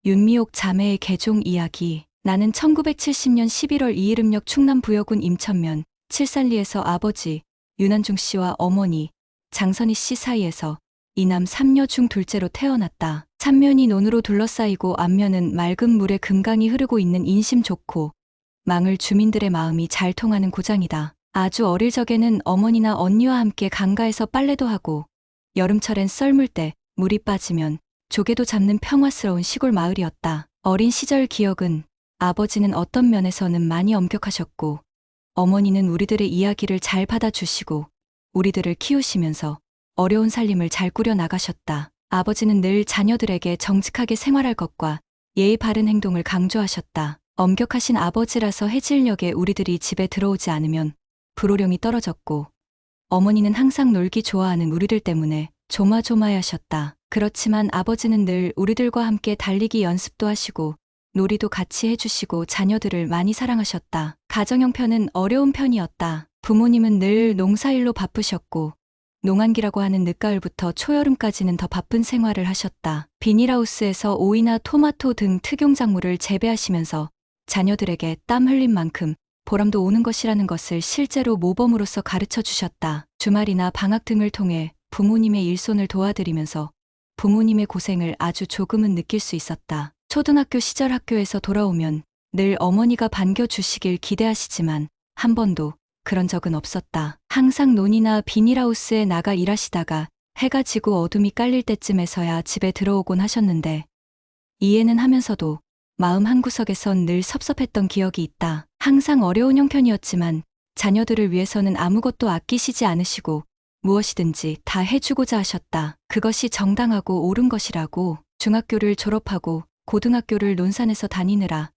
윤미옥 자매의 개종 이야기. 나는 1970년 11월 2일 음력 충남 부여군 임천면 칠산리에서 아버지 윤한중 씨와 어머니 장선희 씨 사이에서 이남 3녀 중 둘째로 태어났다. 삼면이 논으로 둘러싸이고 앞면은 맑은 물에 금강이 흐르고 있는 인심 좋고 망을 주민들의 마음이 잘 통하는 고장이다. 아주 어릴 적에는 어머니나 언니와 함께 강가에서 빨래도 하고 여름철엔 썰물 때 물이 빠지면 조개도 잡는 평화스러운 시골 마을이었다. 어린 시절 기억은 아버지는 어떤 면에서는 많이 엄격하셨고 어머니는 우리들의 이야기를 잘 받아주시고 우리들을 키우시면서 어려운 살림을 잘 꾸려 나가셨다. 아버지는 늘 자녀들에게 정직하게 생활할 것과 예의 바른 행동을 강조하셨다. 엄격하신 아버지라서 해질녘에 우리들이 집에 들어오지 않으면 불호령이 떨어졌고 어머니는 항상 놀기 좋아하는 우리들 때문에 조마조마해하셨다. 그렇지만 아버지는 늘 우리들과 함께 달리기 연습도 하시고 놀이도 같이 해주시고 자녀들을 많이 사랑하셨다. 가정 형편은 어려운 편이었다. 부모님은 늘 농사일로 바쁘셨고 농한기라고 하는 늦가을부터 초여름까지는 더 바쁜 생활을 하셨다. 비닐하우스에서 오이나 토마토 등 특용작물을 재배하시면서 자녀들에게 땀 흘린 만큼 보람도 오는 것이라는 것을 실제로 모범으로서 가르쳐 주셨다. 주말이나 방학 등을 통해 부모님의 일손을 도와드리면서 부모님의 고생을 아주 조금은 느낄 수 있었다. 초등학교 시절 학교에서 돌아오면 늘 어머니가 반겨주시길 기대하시지만 한 번도 그런 적은 없었다. 항상 논이나 비닐하우스에 나가 일하시다가 해가 지고 어둠이 깔릴 때쯤에서야 집에 들어오곤 하셨는데 이해는 하면서도 마음 한구석에선 늘 섭섭했던 기억이 있다. 항상 어려운 형편이었지만 자녀들을 위해서는 아무것도 아끼시지 않으시고 무엇이든지 다 해주고자 하셨다. 그것이 정당하고 옳은 것이라고. 중학교를 졸업하고 고등학교를 논산에서 다니느라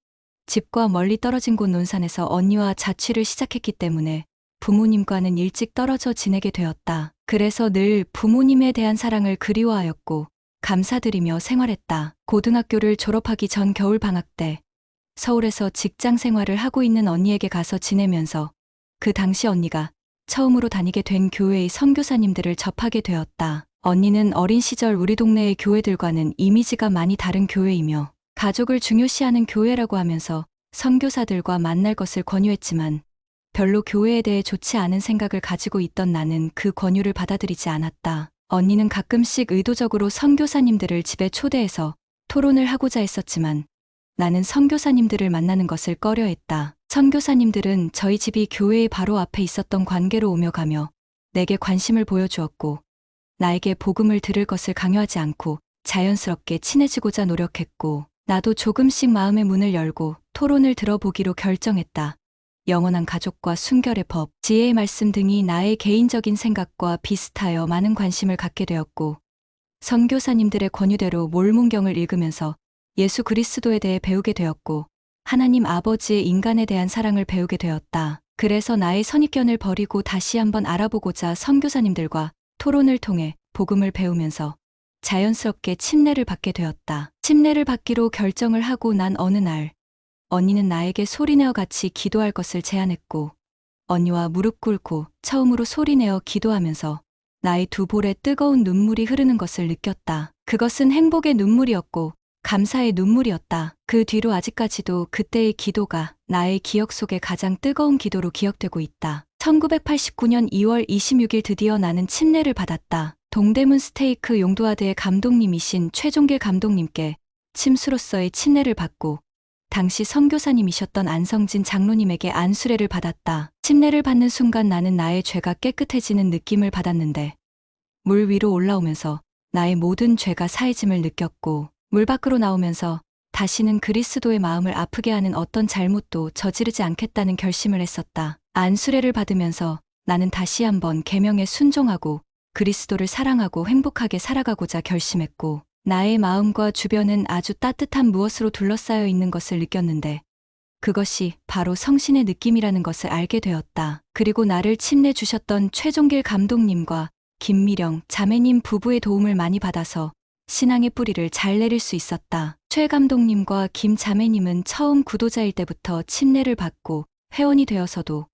집과 멀리 떨어진 곳 논산에서 언니와 자취를 시작했기 때문에 부모님과는 일찍 떨어져 지내게 되었다. 그래서 늘 부모님에 대한 사랑을 그리워하였고 감사드리며 생활했다. 고등학교를 졸업하기 전 겨울 방학 때 서울에서 직장 생활을 하고 있는 언니에게 가서 지내면서 그 당시 언니가 처음으로 다니게 된 교회의 선교사님들을 접하게 되었다. 언니는 어린 시절 우리 동네의 교회들과는 이미지가 많이 다른 교회이며 가족을 중요시하는 교회라고 하면서 선교사들과 만날 것을 권유했지만 별로 교회에 대해 좋지 않은 생각을 가지고 있던 나는 그 권유를 받아들이지 않았다. 언니는 가끔씩 의도적으로 선교사님들을 집에 초대해서 토론을 하고자 했었지만 나는 선교사님들을 만나는 것을 꺼려했다. 선교사님들은 저희 집이 교회의 바로 앞에 있었던 관계로 오며 가며 내게 관심을 보여주었고 나에게 복음을 들을 것을 강요하지 않고 자연스럽게 친해지고자 노력했고 나도 조금씩 마음의 문을 열고 토론을 들어보기로 결정했다. 영원한 가족과 순결의 법, 지혜의 말씀 등이 나의 개인적인 생각과 비슷하여 많은 관심을 갖게 되었고 선교사님들의 권유대로 몰문경을 읽으면서 예수 그리스도에 대해 배우게 되었고 하나님 아버지의 인간에 대한 사랑을 배우게 되었다. 그래서 나의 선입견을 버리고 다시 한번 알아보고자 선교사님들과 토론을 통해 복음을 배우면서 자연스럽게 침례를 받게 되었다. 침례를 받기로 결정을 하고 난 어느 날 언니는 나에게 소리내어 같이 기도할 것을 제안했고 언니와 무릎 꿇고 처음으로 소리내어 기도하면서 나의 두 볼에 뜨거운 눈물이 흐르는 것을 느꼈다. 그것은 행복의 눈물이었고 감사의 눈물이었다. 그 뒤로 아직까지도 그때의 기도가 나의 기억 속에 가장 뜨거운 기도로 기억되고 있다. 1989년 2월 26일 드디어 나는 침례를 받았다. 동대문 스테이크 용두아드의 감독님이신 최종길 감독님께 침수로서의 침례를 받고 당시 선교사님이셨던 안성진 장로님에게 안수례를 받았다. 침례를 받는 순간 나는 나의 죄가 깨끗해지는 느낌을 받았는데 물 위로 올라오면서 나의 모든 죄가 사해짐을 느꼈고 물 밖으로 나오면서 다시는 그리스도의 마음을 아프게 하는 어떤 잘못도 저지르지 않겠다는 결심을 했었다. 안수례를 받으면서 나는 다시 한번 계명에 순종하고 그리스도를 사랑하고 행복하게 살아가고자 결심했고 나의 마음과 주변은 아주 따뜻한 무엇으로 둘러싸여 있는 것을 느꼈는데 그것이 바로 성신의 느낌이라는 것을 알게 되었다. 그리고 나를 침례 주셨던 최종길 감독님과 김미령 자매님 부부의 도움을 많이 받아서 신앙의 뿌리를 잘 내릴 수 있었다. 최 감독님과 김 자매님은 처음 구도자일 때부터 침례를 받고 회원이 되어서도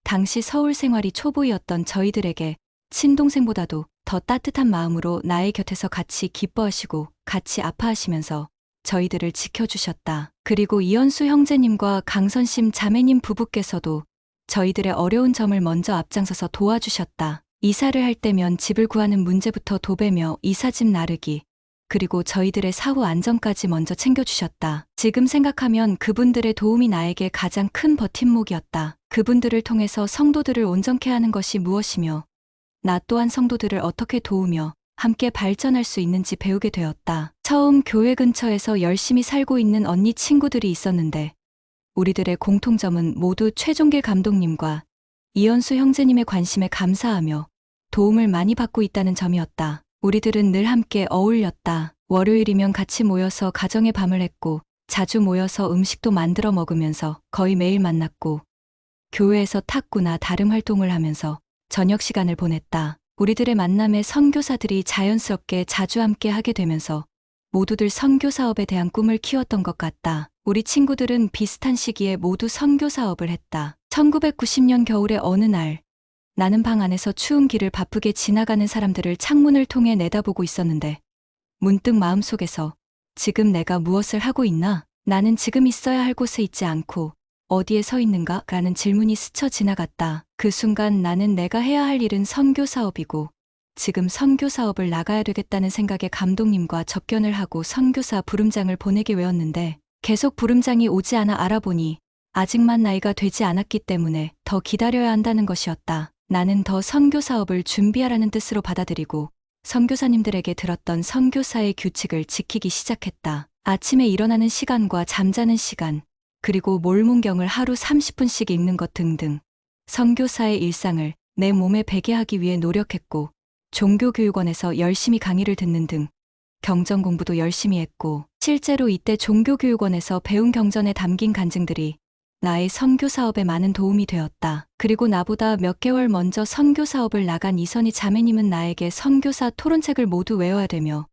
당시 서울 생활이 초보이었던 저희들에게 친동생보다도 더 따뜻한 마음으로 나의 곁에서 같이 기뻐하시고 같이 아파하시면서 저희들을 지켜주셨다. 그리고 이현수 형제님과 강선심 자매님 부부께서도 저희들의 어려운 점을 먼저 앞장서서 도와주셨다. 이사를 할 때면 집을 구하는 문제부터 도배며 이삿짐 나르기, 그리고 저희들의 사후 안전까지 먼저 챙겨주셨다. 지금 생각하면 그분들의 도움이 나에게 가장 큰 버팀목이었다. 그분들을 통해서 성도들을 온전케 하는 것이 무엇이며 나 또한 성도들을 어떻게 도우며 함께 발전할 수 있는지 배우게 되었다. 처음 교회 근처에서 열심히 살고 있는 언니 친구들이 있었는데 우리들의 공통점은 모두 최종길 감독님과 이현수 형제님의 관심에 감사하며 도움을 많이 받고 있다는 점이었다. 우리들은 늘 함께 어울렸다. 월요일이면 같이 모여서 가정의 밤을 했고 자주 모여서 음식도 만들어 먹으면서 거의 매일 만났고 교회에서 탁구나 다른 활동을 하면서 저녁 시간을 보냈다. 우리들의 만남에 선교사들이 자연스럽게 자주 함께 하게 되면서 모두들 선교 사업에 대한 꿈을 키웠던 것 같다. 우리 친구들은 비슷한 시기에 모두 선교 사업을 했다. 1990년 겨울의 어느 날 나는 방 안에서 추운 길을 바쁘게 지나가는 사람들을 창문을 통해 내다보고 있었는데 문득 마음속에서 지금 내가 무엇을 하고 있나? 나는 지금 있어야 할 곳에 있지 않고 어디에 서 있는가? 라는 질문이 스쳐 지나갔다. 그 순간 나는 내가 해야 할 일은 선교 사업이고 지금 선교 사업을 나가야 되겠다는 생각에 감독님과 접견을 하고 선교사 부름장을 보내게 외웠는데 계속 부름장이 오지 않아 알아보니 아직만 나이가 되지 않았기 때문에 더 기다려야 한다는 것이었다. 나는 더 선교 사업을 준비하라는 뜻으로 받아들이고 선교사님들에게 들었던 선교사의 규칙을 지키기 시작했다. 아침에 일어나는 시간과 잠자는 시간, 그리고 몰문경을 하루 30분씩 읽는 것 등등 선교사의 일상을 내 몸에 배게 하기 위해 노력했고 종교교육원에서 열심히 강의를 듣는 등 경전 공부도 열심히 했고 실제로 이때 종교교육원에서 배운 경전에 담긴 간증들이 나의 선교 사업에 많은 도움이 되었다. 그리고 나보다 몇 개월 먼저 선교 사업을 나간 이선희 자매님은 나에게 선교사 토론책을 모두 외워야 되며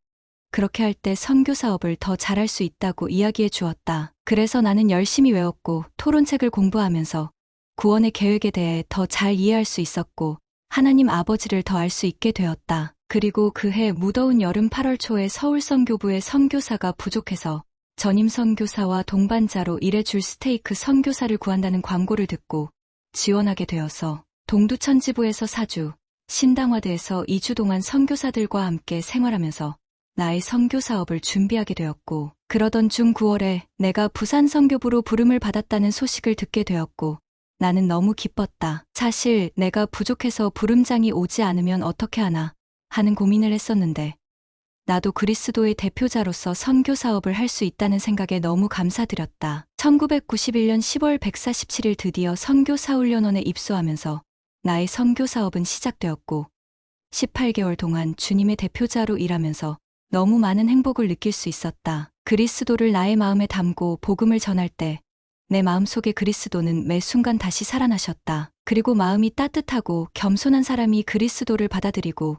그렇게 할 때 선교 사업을 더 잘할 수 있다고 이야기해 주었다. 그래서 나는 열심히 외웠고 토론책을 공부하면서 구원의 계획에 대해 더 잘 이해할 수 있었고 하나님 아버지를 더 알 수 있게 되었다. 그리고 그해 무더운 여름 8월 초에 서울 선교부에 선교사가 부족해서 전임 선교사와 동반자로 일해줄 스테이크 선교사를 구한다는 광고를 듣고 지원하게 되어서 동두천지부에서 4주, 신당화대에서 2주 동안 선교사들과 함께 생활하면서 나의 선교 사업을 준비하게 되었고 그러던 중 9월에 내가 부산 선교부로 부름을 받았다는 소식을 듣게 되었고 나는 너무 기뻤다. 사실 내가 부족해서 부름장이 오지 않으면 어떻게 하나 하는 고민을 했었는데 나도 그리스도의 대표자로서 선교 사업을 할 수 있다는 생각에 너무 감사드렸다. 1991년 10월 147일 드디어 선교사훈련원에 입소하면서 나의 선교 사업은 시작되었고 18개월 동안 주님의 대표자로 일하면서 너무 많은 행복을 느낄 수 있었다. 그리스도를 나의 마음에 담고 복음을 전할 때 내 마음속의 그리스도는 매 순간 다시 살아나셨다. 그리고 마음이 따뜻하고 겸손한 사람이 그리스도를 받아들이고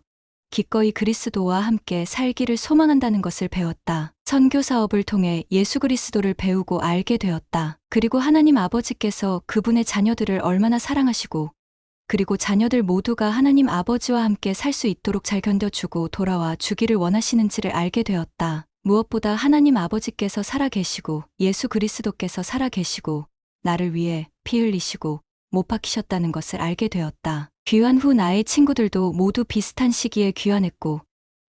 기꺼이 그리스도와 함께 살기를 소망한다는 것을 배웠다. 선교 사업을 통해 예수 그리스도를 배우고 알게 되었다. 그리고 하나님 아버지께서 그분의 자녀들을 얼마나 사랑하시고 그리고 자녀들 모두가 하나님 아버지와 함께 살 수 있도록 잘 견뎌주고 돌아와 주기를 원하시는지를 알게 되었다. 무엇보다 하나님 아버지께서 살아계시고 예수 그리스도께서 살아계시고 나를 위해 피 흘리시고 못 박히셨다는 것을 알게 되었다. 귀환 후 나의 친구들도 모두 비슷한 시기에 귀환했고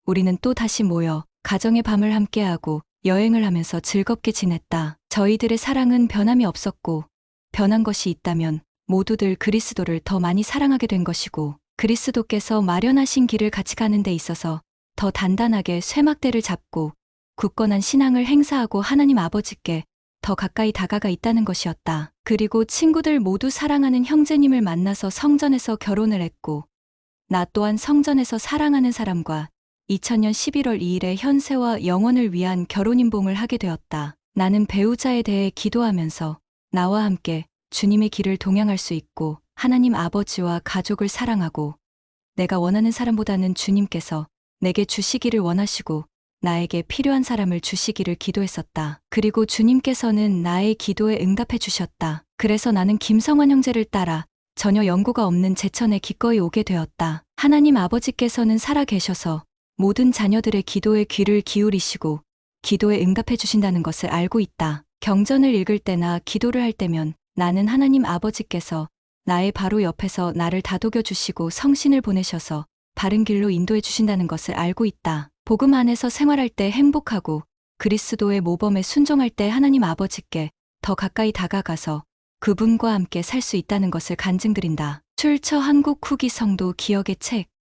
우리는 또 다시 모여 가정의 밤을 함께하고 여행을 하면서 즐겁게 지냈다. 저희들의 사랑은 변함이 없었고 변한 것이 있다면 모두들 그리스도를 더 많이 사랑하게 된 것이고 그리스도께서 마련하신 길을 같이 가는 데 있어서 더 단단하게 쇠막대를 잡고 굳건한 신앙을 행사하고 하나님 아버지께 더 가까이 다가가 있다는 것이었다. 그리고 친구들 모두 사랑하는 형제님을 만나서 성전에서 결혼을 했고 나 또한 성전에서 사랑하는 사람과 2000년 11월 2일에 현세와 영원을 위한 결혼인봉을 하게 되었다. 나는 배우자에 대해 기도하면서 나와 함께 주님의 길을 동행할 수 있고 하나님 아버지와 가족을 사랑하고 내가 원하는 사람보다는 주님께서 내게 주시기를 원하시고 나에게 필요한 사람을 주시기를 기도했었다. 그리고 주님께서는 나의 기도에 응답해 주셨다. 그래서 나는 김성환 형제를 따라 전혀 연고가 없는 제천에 기꺼이 오게 되었다. 하나님 아버지께서는 살아 계셔서 모든 자녀들의 기도에 귀를 기울이시고 기도에 응답해 주신다는 것을 알고 있다. 경전을 읽을 때나 기도를 할 때면 나는 하나님 아버지께서 나의 바로 옆에서 나를 다독여 주시고 성신을 보내셔서 바른 길로 인도해 주신다는 것을 알고 있다. 복음 안에서 생활할 때 행복하고 그리스도의 모범에 순종할 때 하나님 아버지께 더 가까이 다가가서 그분과 함께 살 수 있다는 것을 간증드린다. 출처 한국 후기 성도 기억의 책